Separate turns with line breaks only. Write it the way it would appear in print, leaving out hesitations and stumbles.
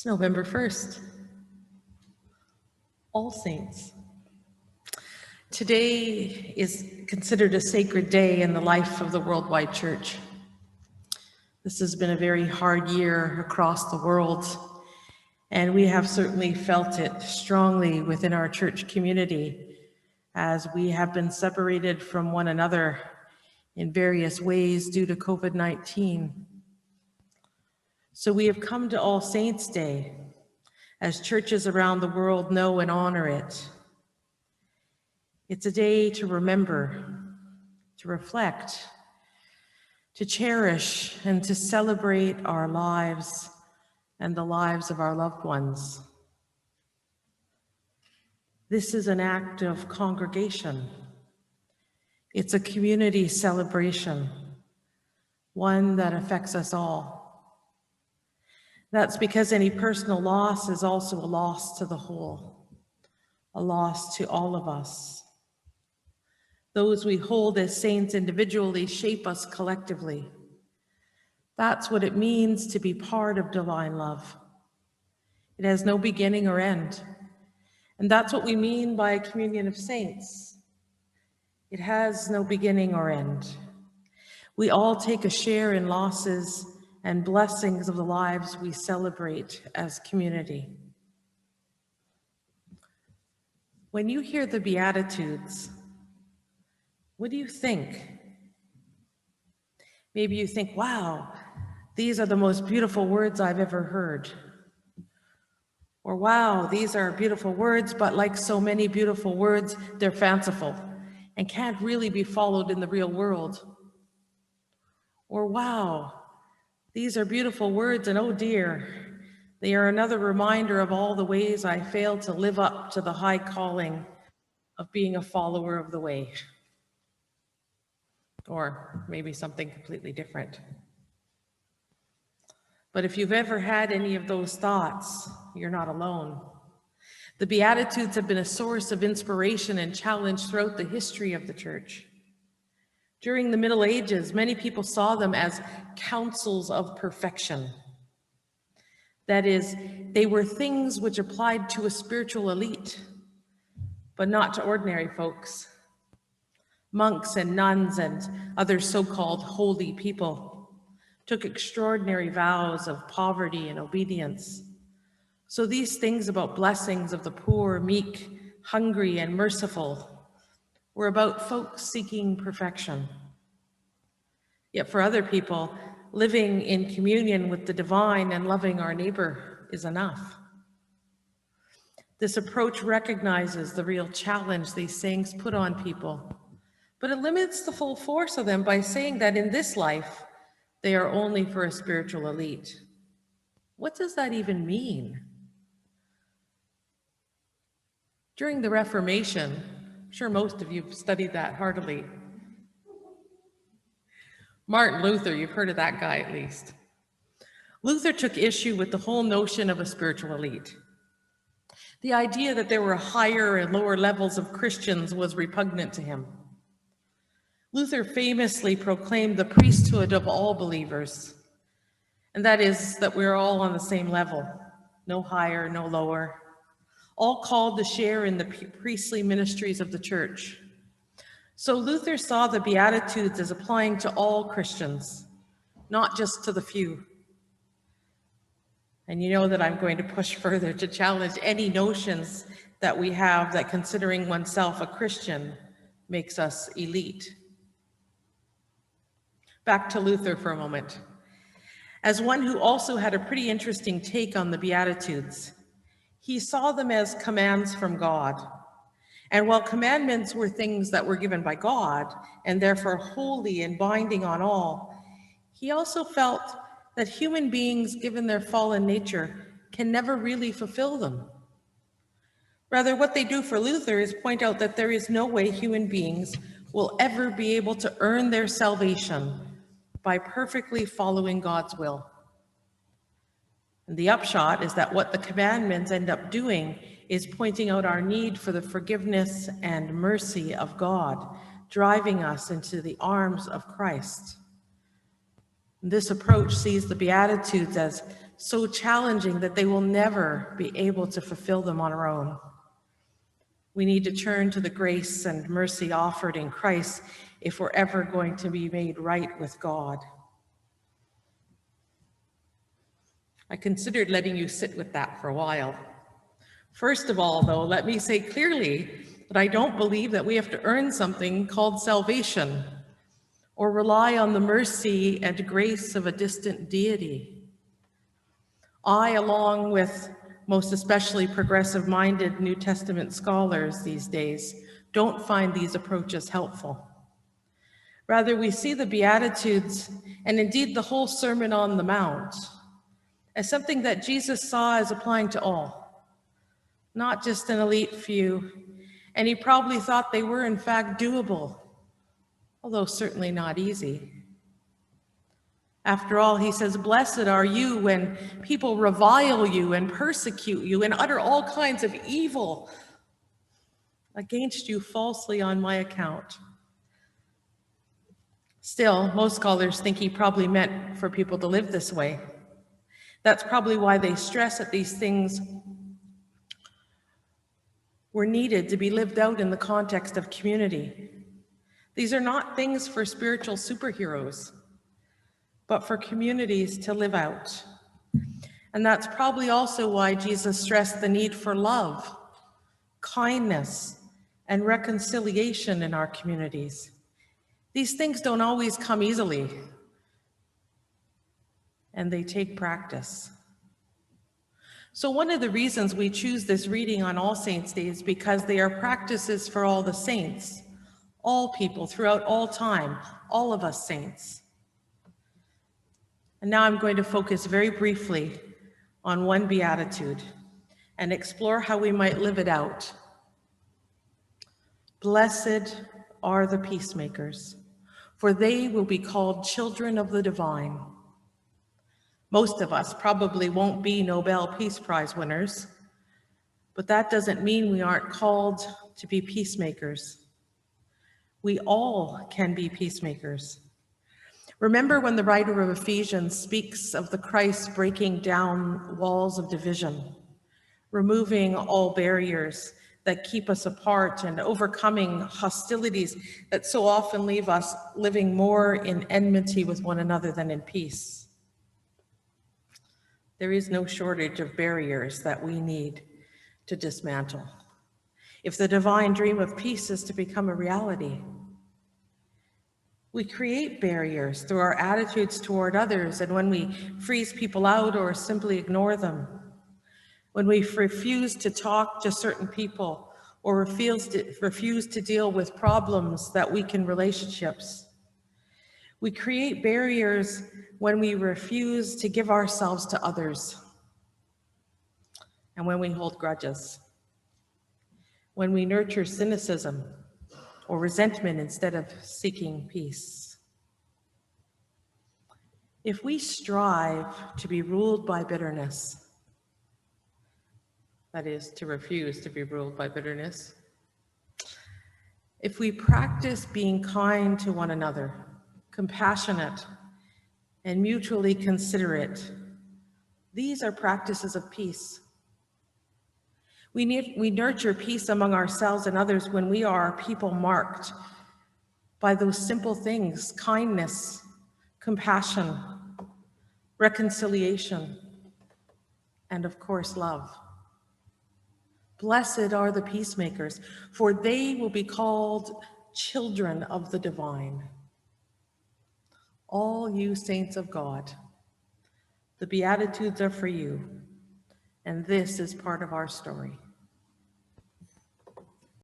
It's November 1st, All Saints. Today is considered a sacred day in the life of the worldwide church. This has been a very hard year across the world, and we have certainly felt it strongly within our church community as we have been separated from one another in various ways due to COVID-19. So we have come to All Saints' Day, as churches around the world know and honor it. It's a day to remember, to reflect, to cherish, and to celebrate our lives and the lives of our loved ones. This is an act of congregation. It's a community celebration, one that affects us all. That's because any personal loss is also a loss to the whole, a loss to all of us. Those we hold as saints individually shape us collectively. That's what it means to be part of divine love. It has no beginning or end. And that's what we mean by a communion of saints. It has no beginning or end. We all take a share in losses and blessings of the lives we celebrate as community. When you hear the Beatitudes, what do you think? Maybe you think, wow, these are the most beautiful words I've ever heard. Or wow, these are beautiful words, but like so many beautiful words, they're fanciful and can't really be followed in the real world. Or wow, these are beautiful words, and oh dear, they are another reminder of all the ways I failed to live up to the high calling of being a follower of the way. Or maybe something completely different. But if you've ever had any of those thoughts, you're not alone. The Beatitudes have been a source of inspiration and challenge throughout the history of the church. During the Middle Ages, many people saw them as counsels of perfection. That is, they were things which applied to a spiritual elite, but not to ordinary folks. Monks and nuns and other so-called holy people took extraordinary vows of poverty and obedience. So these things about blessings of the poor, meek, hungry, and merciful were about folks seeking perfection. Yet for other people, living in communion with the divine and loving our neighbor is enough. This approach recognizes the real challenge these sayings put on people, but it limits the full force of them by saying that in this life, they are only for a spiritual elite. What does that even mean? During the Reformation, I'm sure most of you have studied that heartily. Martin Luther, you've heard of that guy at least. Luther took issue with the whole notion of a spiritual elite. The idea that there were higher and lower levels of Christians was repugnant to him. Luther famously proclaimed the priesthood of all believers, and that is that we're all on the same level, no higher, no lower, all called to share in the priestly ministries of the church. So Luther saw the Beatitudes as applying to all Christians, not just to the few. And you know that I'm going to push further to challenge any notions that we have that considering oneself a Christian makes us elite. Back to Luther for a moment. As one who also had a pretty interesting take on the Beatitudes, he saw them as commands from God. And while commandments were things that were given by God and therefore holy and binding on all, he also felt that human beings, given their fallen nature, can never really fulfill them. Rather, what they do for Luther is point out that there is no way human beings will ever be able to earn their salvation by perfectly following God's will. And the upshot is that what the commandments end up doing is pointing out our need for the forgiveness and mercy of God, driving us into the arms of Christ. This approach sees the Beatitudes as so challenging that they will never be able to fulfill them on our own. We need to turn to the grace and mercy offered in Christ if we're ever going to be made right with God. I considered letting you sit with that for a while. First of all, though, let me say clearly that I don't believe that we have to earn something called salvation or rely on the mercy and grace of a distant deity. I, along with most especially progressive-minded New Testament scholars these days, don't find these approaches helpful. Rather, we see the Beatitudes, and indeed the whole Sermon on the Mount, as something that Jesus saw as applying to all, not just an elite few, and he probably thought they were in fact doable, although certainly not easy. After all, he says, "Blessed are you when people revile you and persecute you and utter all kinds of evil against you falsely on my account." Still, most scholars think he probably meant for people to live this way. That's probably why they stress that these things were needed to be lived out in the context of community. These are not things for spiritual superheroes, but for communities to live out. And that's probably also why Jesus stressed the need for love, kindness, and reconciliation in our communities. These things don't always come easily, and they take practice. So one of the reasons we choose this reading on All Saints' Day is because they are practices for all the saints, all people throughout all time, all of us saints. And now I'm going to focus very briefly on one beatitude and explore how we might live it out. Blessed are the peacemakers, for they will be called children of the divine. Most of us probably won't be Nobel Peace Prize winners, but that doesn't mean we aren't called to be peacemakers. We all can be peacemakers. Remember when the writer of Ephesians speaks of the Christ breaking down walls of division, removing all barriers that keep us apart and overcoming hostilities that so often leave us living more in enmity with one another than in peace. There is no shortage of barriers that we need to dismantle if the divine dream of peace is to become a reality. We create barriers through our attitudes toward others, and when we freeze people out or simply ignore them, when we refuse to talk to certain people or refuse to deal with problems that weaken relationships. We create barriers when we refuse to give ourselves to others, and when we hold grudges, when we nurture cynicism or resentment instead of seeking peace. If we strive to be ruled by bitterness, that is, to refuse to be ruled by bitterness, if we practice being kind to one another, compassionate, and mutually considerate, these are practices of peace. We nurture peace among ourselves and others when we are people marked by those simple things: kindness, compassion, reconciliation, and of course, love. Blessed are the peacemakers, for they will be called children of the divine. All you saints of God, the Beatitudes are for you, and this is part of our story.